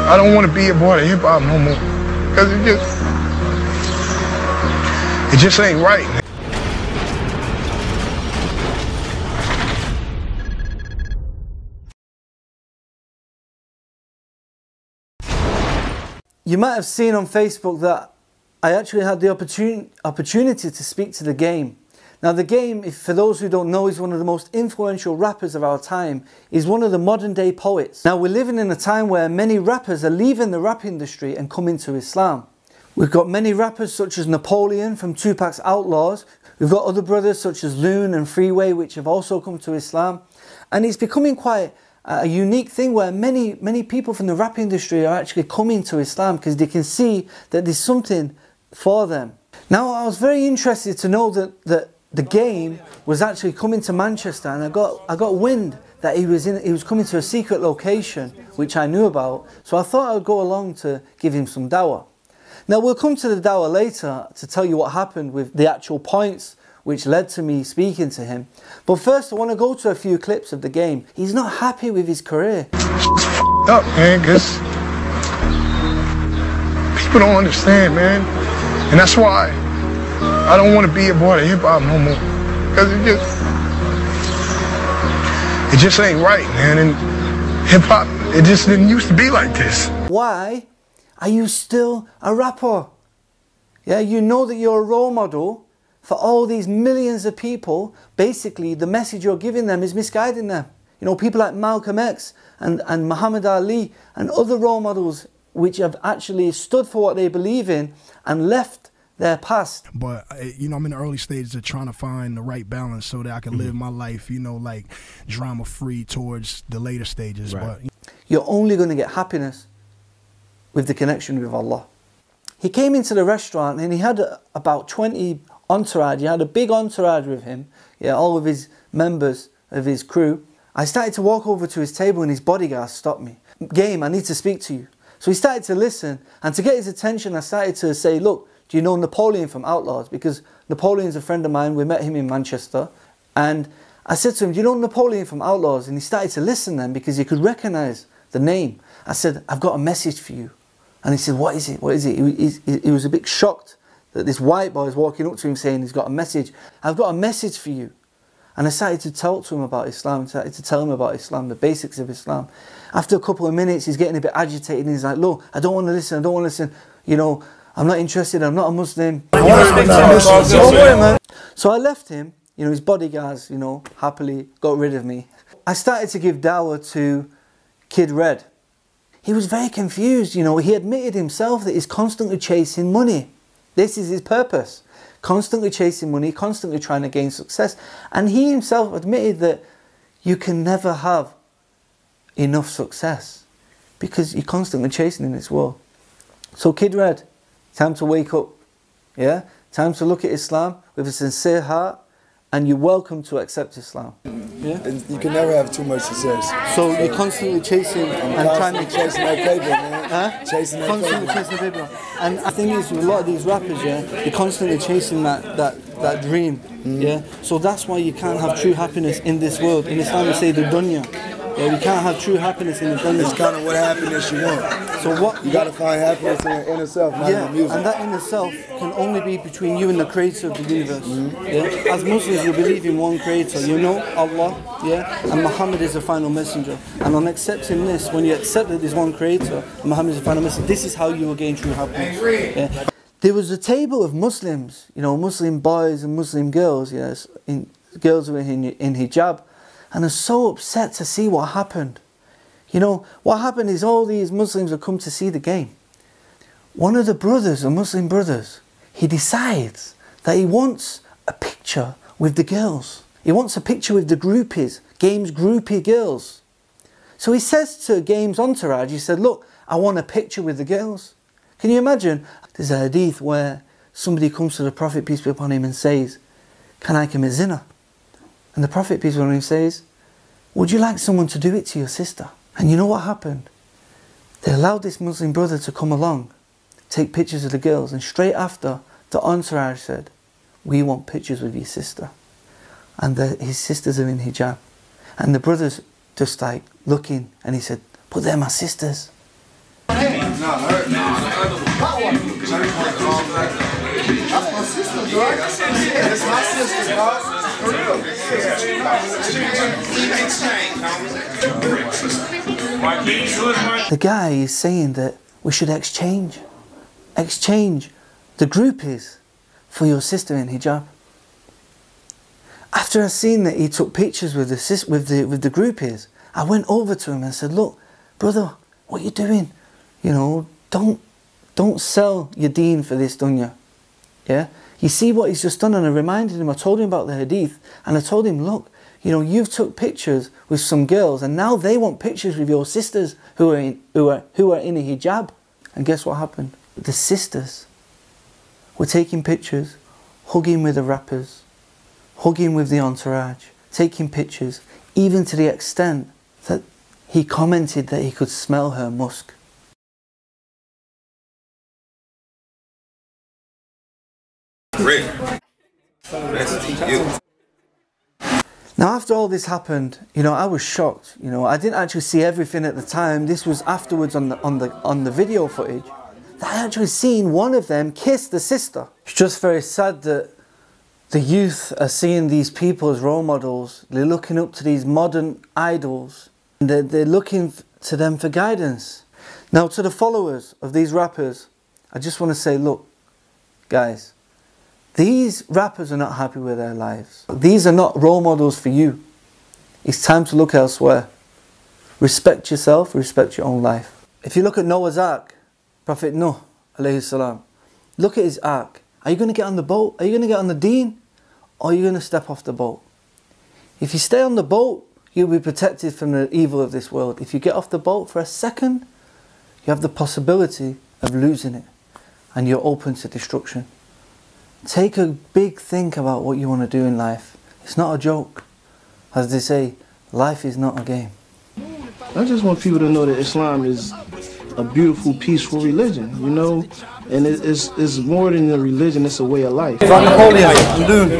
I don't want to be a part of hip-hop no more. Because it just ain't right. You might have seen on Facebook that I actually had the opportunity to speak to The Game. Now The Game, for those who don't know, is one of the most influential rappers of our time. He's one of the modern day poets. Now we're living in a time where many rappers are leaving the rap industry and coming to Islam. We've got many rappers such as Napoleon from Tupac's Outlaws. We've got other brothers such as Loon and Freeway, which have also come to Islam. And it's becoming quite a unique thing where many people from the rap industry are actually coming to Islam because they can see that there's something for them. Now I was very interested to know that The Game was actually coming to Manchester, and I got wind that he was coming to a secret location which I knew about, so I thought I'd go along to give him some dawah. Now we'll come to the dawah later to tell you what happened with the actual points which led to me speaking to him. But first I want to go to a few clips of The Game. He's not happy with his career. Up, man, because people don't understand, man. And that's why I don't want to be a part of hip-hop no more. Because it just ain't right, man. And hip-hop, it just didn't used to be like this. Why are you still a rapper? Yeah, you know that you're a role model for all these millions of people. Basically, the message you're giving them is misguiding them. You know, people like Malcolm X and Muhammad Ali and other role models which have actually stood for what they believe in and left their past. But, you know, I'm in the early stages of trying to find the right balance so that I can live my life, you know, like drama-free towards the later stages. Right. But you're only going to get happiness with the connection with Allah. He came into the restaurant and he had about 20 entourage. He had a big entourage with him, yeah, all of his members of his crew. I started to walk over to his table and his bodyguard stopped me. Game, I need to speak to you. So he started to listen, and to get his attention I started to say, look, do you know Napoleon from Outlaws? Because Napoleon's a friend of mine, we met him in Manchester. And I said to him, do you know Napoleon from Outlaws? And he started to listen then because he could recognise the name. I said, I've got a message for you. And he said, what is it? What is it? He was a bit shocked that this white boy is walking up to him saying he's got a message. I've got a message for you. And I started to talk to him about Islam, I started to tell him about Islam, the basics of Islam. After a couple of minutes, he's getting a bit agitated and he's like, look, I don't want to listen, I don't want to listen. You know, I'm not interested, I'm not a Muslim. Don't worry, man. So I left him, you know, his bodyguards, you know, happily got rid of me. I started to give dawah to Kid Red. He was very confused, you know, he admitted himself that he's constantly chasing money. This is his purpose. Constantly chasing money, constantly trying to gain success. And he himself admitted that you can never have enough success because you're constantly chasing in this world. So Kid Red, time to wake up, yeah? Time to look at Islam with a sincere heart, and you're welcome to accept Islam. Yeah? You can never have too much success. So you're constantly chasing and trying to chasing that paper, man. Huh? Chasing that constantly paper. Chasing the paper. And I think it's with a lot of these rappers, yeah, they're constantly chasing that dream, yeah. So that's why you can't have true happiness in this world. In Islam, we say the dunya. Yeah, we can't have true happiness in the dunya. It's kind of what happiness you want. So what you gotta find happiness in your inner self, not in the music. And that inner self can only be between you and the creator of the universe. Yeah? As Muslims, we believe in one creator. You know Allah, yeah, and Muhammad is the final messenger. And on accepting this, when you accept that there's one creator, and Muhammad is the final messenger, this is how you will gain true happiness. Yeah? There was a table of Muslims, you know, Muslim boys and Muslim girls, yes, girls were in hijab, and are so upset to see what happened. You know, what happened is all these Muslims have come to see The Game. One of the brothers, the Muslim brothers, he decides that he wants a picture with the girls. He wants a picture with the groupies, Game's groupie girls. So he says to Game's entourage, he said, look, I want a picture with the girls. Can you imagine? There's a hadith where somebody comes to the Prophet, peace be upon him, and says, can I commit zina? And the Prophet, peace be upon him, says, would you like someone to do it to your sister? And you know what happened? They allowed this Muslim brother to come along, take pictures of the girls, and straight after, the entourage said, we want pictures with your sister. And his sisters are in hijab. And the brother's just like looking, and he said, but they're my sisters. The guy is saying that we should exchange the groupies for your sister in hijab. After I seen that he took pictures with the groupies, I went over to him and said, "Look, brother, what are you doing? You know, don't sell your deen for this dunya." Yeah? You see what he's just done? And I reminded him, I told him about the hadith, and I told him, look, you know, you've took pictures with some girls, and now they want pictures with your sisters who are in a hijab. And guess what happened? The sisters were taking pictures, hugging with the rappers, hugging with the entourage, taking pictures, even to the extent that he commented that he could smell her musk. Now, after all this happened, you know, I was shocked. You know, I didn't actually see everything at the time. This was afterwards on the video footage. I actually seen one of them kiss the sister. It's just very sad that the youth are seeing these people as role models. They're looking up to these modern idols. And they're looking to them for guidance. Now, to the followers of these rappers, I just want to say, look, guys, these rappers are not happy with their lives. These are not role models for you. It's time to look elsewhere. Respect yourself, respect your own life. If you look at Noah's Ark, Prophet Nuh, alayhi salam, look at his ark. Are you going to get on the boat? Are you going to get on the deen? Or are you going to step off the boat? If you stay on the boat, you'll be protected from the evil of this world. If you get off the boat for a second, you have the possibility of losing it. And you're open to destruction. Take a big think about what you want to do in life. It's not a joke. As they say, life is not a game. I just want people to know that Islam is a beautiful, peaceful religion, you know? And it's more than a religion, it's a way of life. Napoleon, I'm doing.